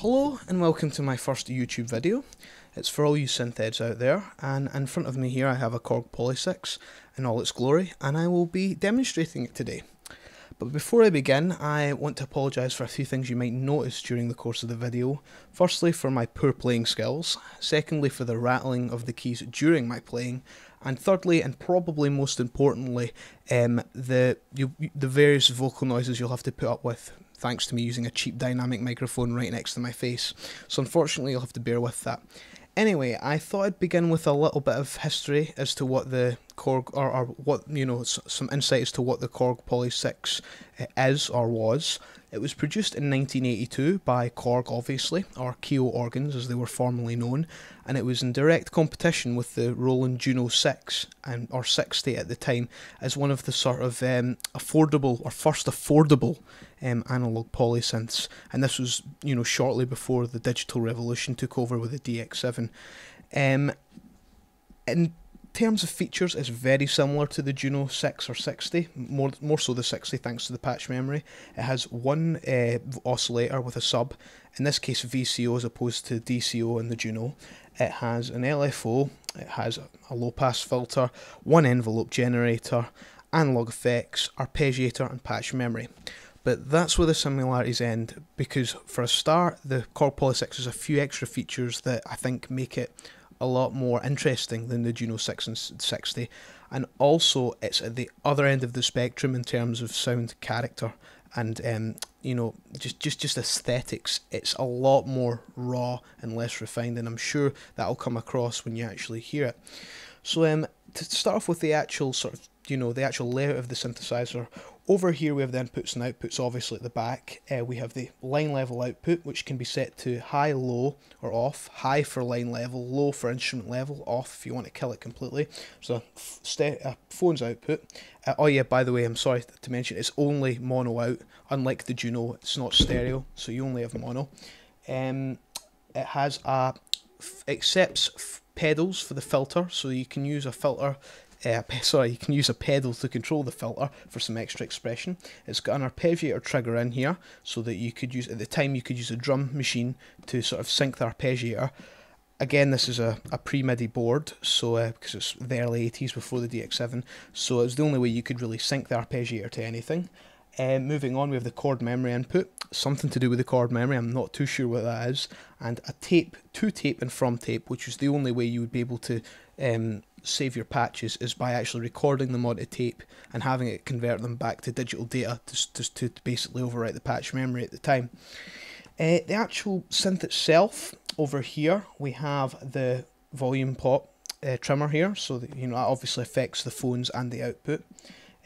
Hello and welcome to my first YouTube video. It's for all you synth heads out there, and in front of me here I have a KORG PolySix in all its glory, and I will be demonstrating it today. But before I begin, I want to apologise for a few things you might notice during the course of the video. Firstly, for my poor playing skills. Secondly, for the rattling of the keys during my playing. And thirdly, and probably most importantly, the various vocal noises you'll have to put up with, thanks to me using a cheap dynamic microphone right next to my face. So unfortunately you'll have to bear with that. Anyway, I thought I'd begin with a little bit of history as to what the KORG, or what, some insight as to what the KORG PolySix is or was. It was produced in 1982 by KORG, obviously, or KO organs as they were formerly known, and it was in direct competition with the Roland Juno 6, or 60 at the time, as one of the sort of affordable, or first affordable analog polysynths, and this was, shortly before the digital revolution took over with the DX7. In terms of features, it's very similar to the Juno 6 or 60, more so the 60 thanks to the patch memory. It has one oscillator with a sub, in this case VCO as opposed to DCO in the Juno. It has an LFO, it has a low pass filter, one envelope generator, analog effects, arpeggiator and patch memory. But that's where the similarities end, because for a start, the KORG PolySix has a few extra features that I think make it a lot more interesting than the Juno 6 and 60, and also it's at the other end of the spectrum in terms of sound character and just aesthetics. It's a lot more raw and less refined, and I'm sure that'll come across when you actually hear it. So to start off with the actual sort of the actual layout of the synthesizer. Over here we have the inputs and outputs, obviously at the back. We have the line level output, which can be set to high, low, or off. High for line level, low for instrument level, off if you want to kill it completely. So a phone's output. Oh yeah, by the way, I'm sorry to mention, it's only mono out. Unlike the Juno, it's not stereo, so you only have mono. It has accepts pedals for the filter, so you can use a filter. You can use a pedal to control the filter for some extra expression. It's got an arpeggiator trigger in here, so that you could use, at the time you could use a drum machine to sort of sync the arpeggiator. Again, this is a pre-MIDI board, so because it's the early 80s before the DX7, so it was the only way you could really sync the arpeggiator to anything. Moving on, we have the chord memory input, something to do with the chord memory, I'm not too sure what that is, and a tape, to tape and from tape, which is the only way you would be able to save your patches, is by actually recording them onto tape and having it convert them back to digital data to basically overwrite the patch memory at the time. The actual synth itself, over here we have the volume pot trimmer here, so that that obviously affects the phones and the output.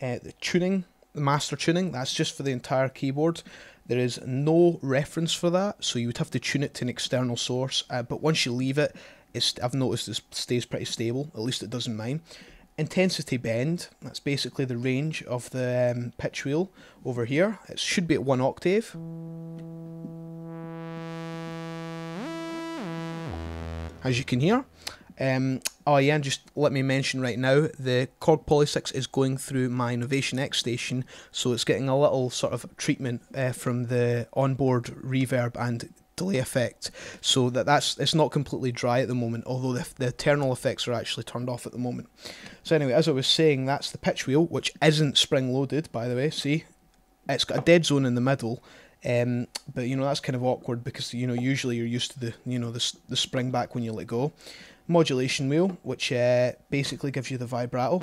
The tuning, the master tuning, that's just for the entire keyboard. There is no reference for that, so you would have to tune it to an external source, but once you leave it, I've noticed it stays pretty stable, at least it does in mine. Intensity bend, that's basically the range of the pitch wheel over here. It should be at 1 octave. As you can hear. Oh yeah, and just let me mention right now, the KORG PolySix is going through my Novation X station, so it's getting a little sort of treatment from the onboard reverb and delay effect, so it's not completely dry at the moment, although the internal effects are actually turned off at the moment. So anyway, as I was saying, that's the pitch wheel, which isn't spring loaded, by the way. See, it's got a dead zone in the middle, but that's kind of awkward because usually you're used to the spring back when you let go. Modulation wheel, which basically gives you the vibrato,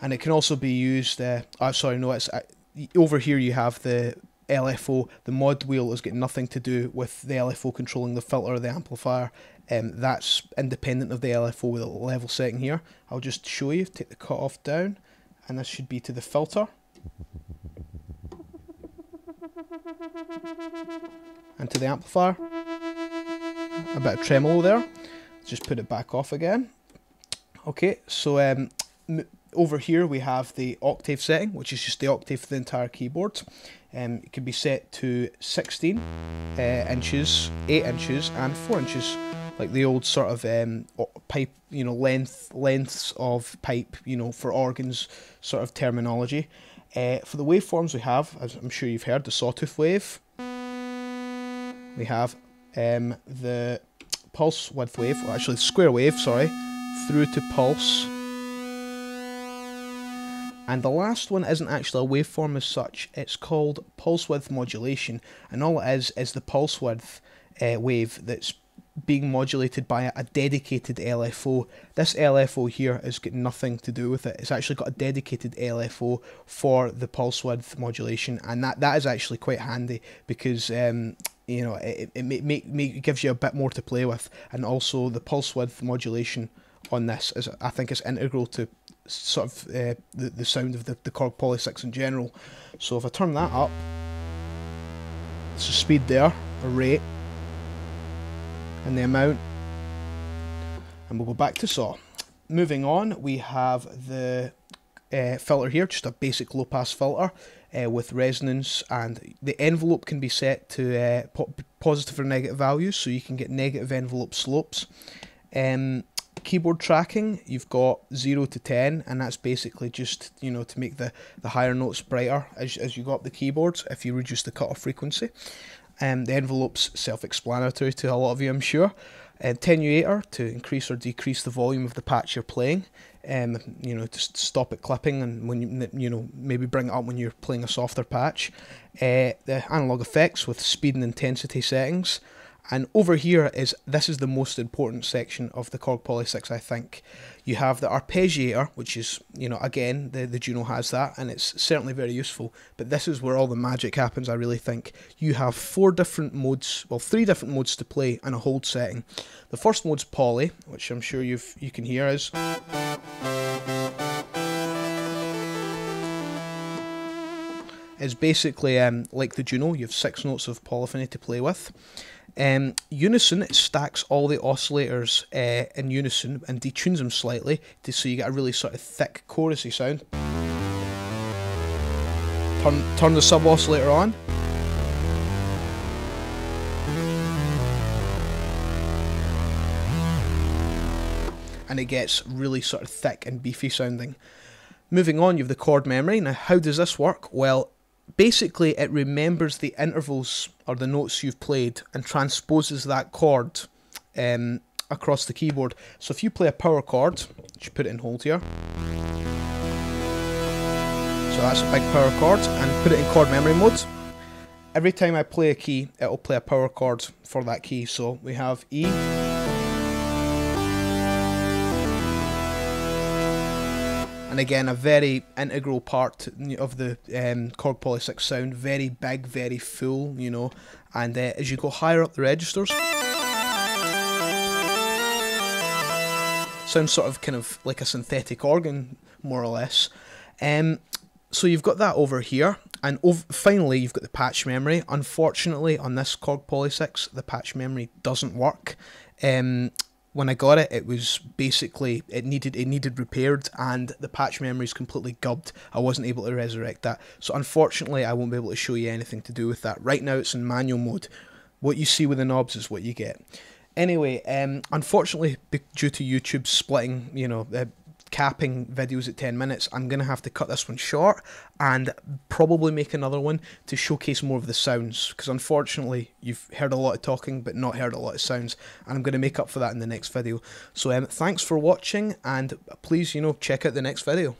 and it can also be used. Over here you have the LFO. The mod wheel has got nothing to do with the LFO controlling the filter or the amplifier. That's independent of the LFO with a level setting here. I'll just show you, take the cutoff down, and this should be to the filter. And to the amplifier. A bit of tremolo there. Just put it back off again. Okay, so over here we have the octave setting, which is just the octave for the entire keyboard. It can be set to 16 inches, 8 inches and 4 inches, like the old sort of pipe, lengths of pipe, for organs sort of terminology. For the waveforms we have, as I'm sure you've heard, the sawtooth wave, we have the pulse width wave, or actually square wave, sorry, through to pulse. And the last one isn't actually a waveform as such, it's called pulse width modulation, and all it is the pulse width wave that's being modulated by a dedicated LFO. This LFO here has got nothing to do with it. It's actually got a dedicated LFO for the pulse width modulation, and that is actually quite handy because you know, it gives you a bit more to play with, and also the pulse width modulation on this is, I think, is integral to sort of the sound of the KORG PolySix in general. So if I turn that up, so speed there, a rate, and the amount, and we'll go back to saw. Moving on, we have the filter here, just a basic low pass filter with resonance, and the envelope can be set to positive or negative values, so you can get negative envelope slopes. Keyboard tracking, you've got 0 to 10, and that's basically just, you know, to make the higher notes brighter as you go up the keyboards if you reduce the cutoff frequency. The envelope's self-explanatory to a lot of you, I'm sure. Attenuator, to increase or decrease the volume of the patch you're playing. You know, to stop it clipping, and when you know, maybe bring it up when you're playing a softer patch. The analog effects with speed and intensity settings. And over here this is the most important section of the KORG PolySix, I think. You have the arpeggiator, which is, you know, again, the Juno has that, and it's certainly very useful, but this is where all the magic happens, I really think. You have 4 different modes, well, 3 different modes to play, and a hold setting. The first mode's poly, which I'm sure you can hear is basically like the Juno. You have 6 notes of polyphony to play with. Unison, it stacks all the oscillators in unison and detunes them slightly so you get a really sort of thick chorusy sound. Turn the sub oscillator on. And it gets really sort of thick and beefy sounding. Moving on, you have the chord memory. Now, how does this work? Well, basically it remembers the intervals or the notes you've played and transposes that chord across the keyboard. So if you play a power chord, you put it in hold here. So that's a big power chord, and put it in chord memory mode. Every time I play a key, it'll play a power chord for that key. So we have E. And again, a very integral part of the KORG PolySix sound, very big, very full, you know, and as you go higher up the registers, sounds sort of kind of like a synthetic organ, more or less. So you've got that over here, and finally you've got the patch memory. Unfortunately, on this KORG PolySix, the patch memory doesn't work. When I got it, it was basically, it needed repaired, and the patch memory is completely gubbed. I wasn't able to resurrect that. So unfortunately, I won't be able to show you anything to do with that. Right now, it's in manual mode. What you see with the knobs is what you get. Anyway, unfortunately, due to YouTube splitting, you know, capping videos at 10 minutes, I'm going to have to cut this one short and probably make another one to showcase more of the sounds, because unfortunately you've heard a lot of talking but not heard a lot of sounds, and I'm going to make up for that in the next video. So thanks for watching, and please, you know, check out the next video.